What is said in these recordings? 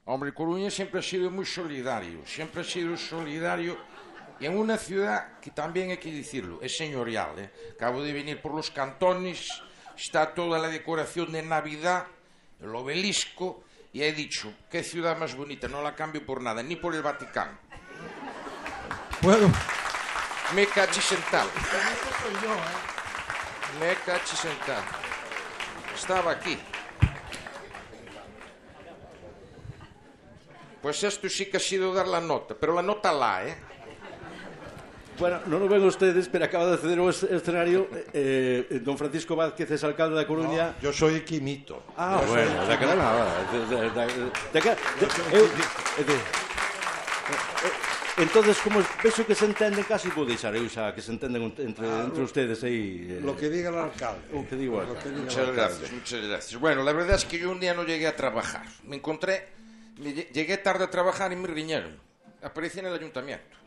Hombre, Coruña siempre ha sido muy solidario, siempre ha sido solidario y en una ciudad que también hay que decirlo, es señorial, ¿eh? Acabo de venir por los cantones, está toda la decoración de Navidad, el obelisco, y he dicho, qué ciudad más bonita, no la cambio por nada, ni por el Vaticano. Bueno, Me cachis en tal. Me cachis en tal. Estaba aquí. Pues esto sí que ha sido dar la nota, pero la nota la, ¿eh? bueno, non o ven ustedes, pero acaba de acceder ao escenario don Francisco Vázquez, es alcalde da Coruña. No, yo soy Quimito. Bueno, de cara nada. Entonces, como penso que se entenden, casi vou deixar eu xa que se entenden entre ustedes aí. Lo que diga el alcalde. O que digo Lo que diga el Muchas alcalde. gracias, muchas gracias. Bueno, la verdad es que yo un día no llegué a trabajar. Llegué tarde a trabajar y me riñeron. Aparecí en el ayuntamiento.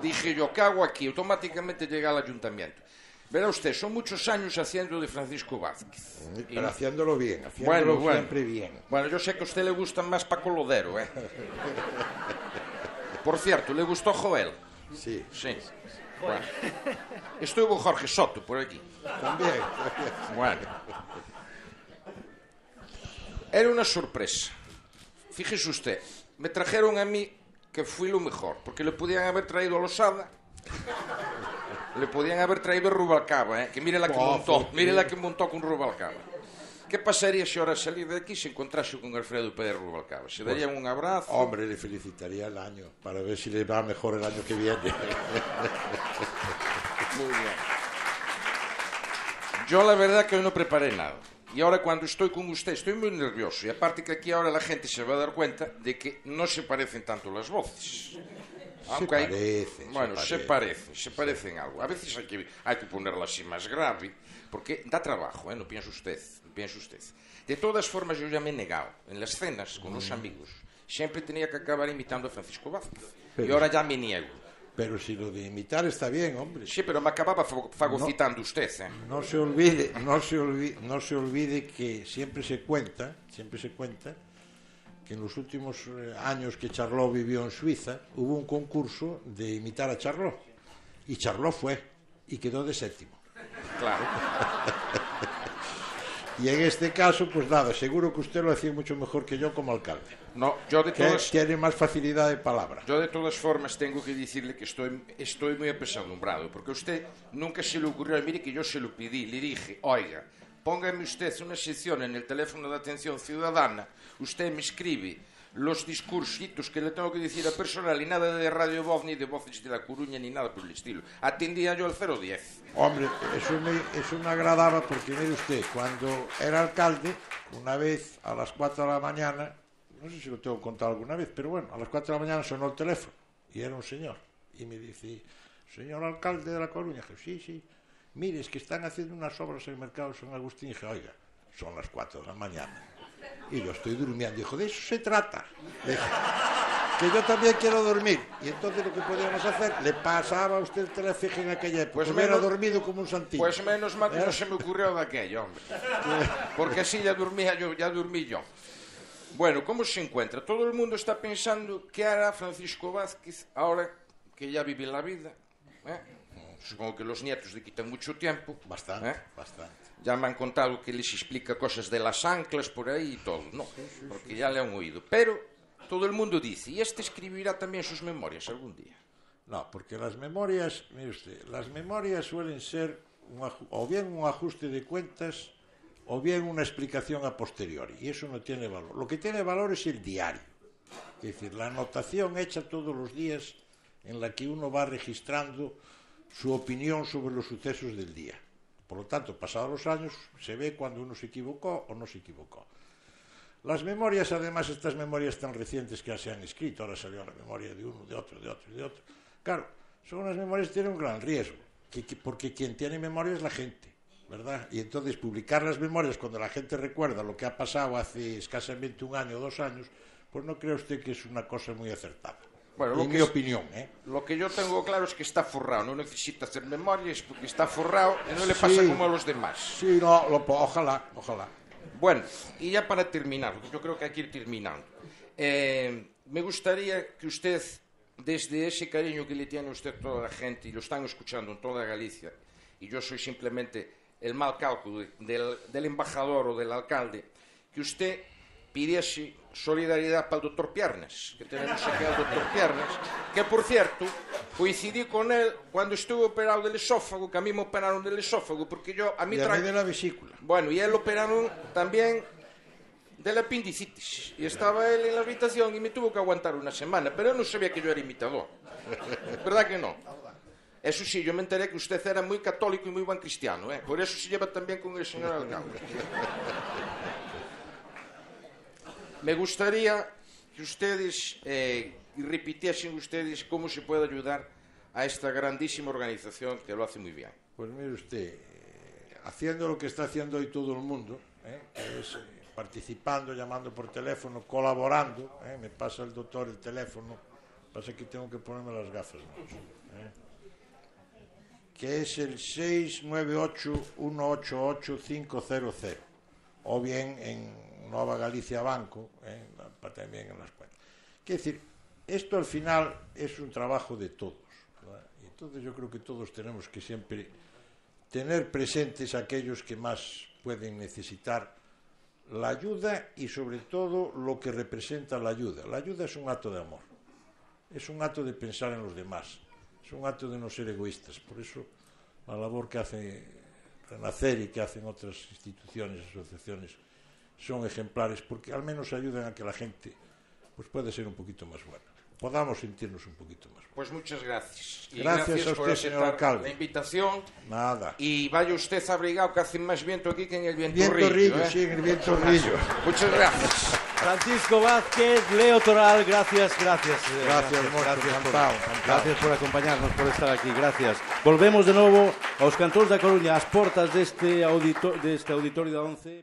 Dije yo, ¿qué hago aquí? Automáticamente llegué al ayuntamiento. Verá usted, son muchos años haciendo de Francisco Vázquez. Pero haciéndolo bien, haciéndolo siempre bien. Bueno, yo sé que a usted le gusta más Paco Lodero, ¿eh? Por cierto, ¿le gustó Joel? Sí. Sí. Bueno. Estuvo Jorge Soto por aquí. También. Bueno. Era una sorpresa. Fíjese usted, me trajeron a mí que fui lo mejor, porque le podían haber traído a Losada, le podían haber traído a Rubalcaba, que mire la que montó con Rubalcaba. ¿Qué pasaría si ahora salir de aquí se encontrase con Alfredo Pérez Rubalcaba? ¿Se darían un abrazo? Hombre, le felicitaría el año, para ver si le va mejor el año que viene. Muy bien. Yo la verdad que hoy no preparé nada. Y ahora cuando estoy con usted estoy muy nervioso. Y aparte que aquí ahora la gente se va a dar cuenta de que no se parecen tanto las voces. Aunque se parecen algo. A veces hay que ponerla así más grave, porque da trabajo, no piense usted. De todas formas, yo ya me he negado. En las cenas con los amigos siempre tenía que acabar imitando a Francisco Vázquez. Y ahora ya me niego. Pero si lo de imitar está bien, hombre. Sí, pero me acababa fagocitando usted, No se olvide que siempre se cuenta que en los últimos años que Charlot vivió en Suiza hubo un concurso de imitar a Charlot y Charlot fue y quedó de séptimo. Claro. Y en este caso, pues nada, seguro que usted lo hacía mucho mejor que yo como alcalde. No, yo de todas... Tiene más facilidad de palabra. Yo de todas formas tengo que decirle que estoy muy apesadumbrado, porque a usted nunca se le ocurrió, mire que yo se lo pedí, le dije, oiga, póngame usted una sección en el teléfono de atención ciudadana, usted me escribe los discursitos que le tengo que decir a personal y nada de Radio Voz ni de Voces de la Coruña ni nada por el estilo. Atendía yo al 010. Hombre, eso me agradaba porque, mire usted, cuando era alcalde, una vez a las 4 de la mañana, no sé si lo tengo contado alguna vez, pero bueno, a las 4 de la mañana sonó el teléfono y era un señor. Y me dice, señor alcalde de La Coruña, dije, sí, mire, es que están haciendo unas obras en el mercado de San Agustín. Y dije, oiga, son las 4 de la mañana. Y yo estoy durmiendo. Dijo, de eso se trata. Dije, que yo también quiero dormir. Y entonces lo que podíamos hacer, le pasaba a usted el teléfono en aquella época. Pues hubiera dormido como un santillo. Pues menos mal que no se me ocurrió de aquello, hombre. Porque así ya dormí yo. Bueno, ¿cómo se encuentra? Todo el mundo está pensando qué hará Francisco Vázquez ahora que ya vive la vida. Supongo que los nietos le quitan mucho tiempo. Bastante. Ya me han contado que les explica cosas de las anclas por ahí y todo, ¿no? Porque ya le han oído. Pero todo el mundo dice, ¿y este escribirá también sus memorias algún día? No, porque las memorias, mire usted, las memorias suelen ser o bien un ajuste de cuentas o bien una explicación a posteriori, y eso no tiene valor. Lo que tiene valor es el diario, es decir, la anotación hecha todos los días en la que uno va registrando su opinión sobre los sucesos del día. Por lo tanto, pasados los años, se ve cuando uno se equivocó o no se equivocó. Las memorias, además, estas memorias tan recientes que ya se han escrito, ahora salió la memoria de uno, de otro. Claro, son unas memorias que tienen un gran riesgo, porque quien tiene memoria es la gente, ¿verdad? Y entonces publicar las memorias cuando la gente recuerda lo que ha pasado hace escasamente un año o 2 años, pues no cree usted que es una cosa muy acertada. Bueno, en mi opinión, Lo que yo tengo claro es que está forrado, no necesita hacer memorias porque está forrado y no le pasa como a los demás. Sí, no, ojalá. Bueno, y ya para terminar, porque yo creo que hay que ir terminando. Me gustaría que usted, desde ese cariño que le tiene a usted a toda la gente, y lo están escuchando en toda Galicia, y yo soy simplemente el mal cálculo del embajador o del alcalde, que usted pidiese solidaridad para el doctor Piernas, que tenemos aquí al doctor Piernas, que por cierto, coincidí con él cuando estuve operado del esófago, que a mí me operaron del esófago, porque yo, a mí y a mí de la vesícula. Bueno, y a él operaron también de la apendicitis, y estaba él en la habitación y me tuvo que aguantar una semana, pero yo no sabía que yo era imitador, ¿verdad que no? Eso sí, yo me enteré que usted era muy católico y muy buen cristiano, por eso se lleva tan bien con el señor alcalde. Me gustaría que ustedes repitiesen ustedes cómo se puede ayudar a esta grandísima organización que lo hace muy bien. Pues mire usted, haciendo lo que está haciendo hoy todo el mundo, que es participando, llamando por teléfono, colaborando, me pasa el doctor el teléfono, pasa que tengo que ponerme las gafas, que es el 698-188-500, o bien en Nova Galicia Banco, también en las cuentas. Quiere decir, esto al final es un trabajo de todos, ¿verdad? Y entonces yo creo que todos tenemos que siempre tener presentes a aquellos que más pueden necesitar la ayuda y sobre todo lo que representa la ayuda. La ayuda es un acto de amor, es un acto de pensar en los demás, es un acto de no ser egoístas. Por eso la labor que hace Renacer y que hacen otras instituciones, asociaciones, son ejemplares, porque al menos ayudan a que la gente pues pueda ser un poquito más buena, podamos sentirnos un poquito más buenos. Pues muchas gracias. Y gracias a usted, señor alcalde. La invitación. Nada. Y vaya usted abrigado, que hace más viento aquí que en el Vientorrillo. Sí, en el Vientorrillo. Muchas gracias. Francisco Vázquez, Leo Toral, gracias. Gracias por acompañarnos, por estar aquí, gracias. Volvemos de novo aos cantores da Coruña, ás portas deste auditorio da 11.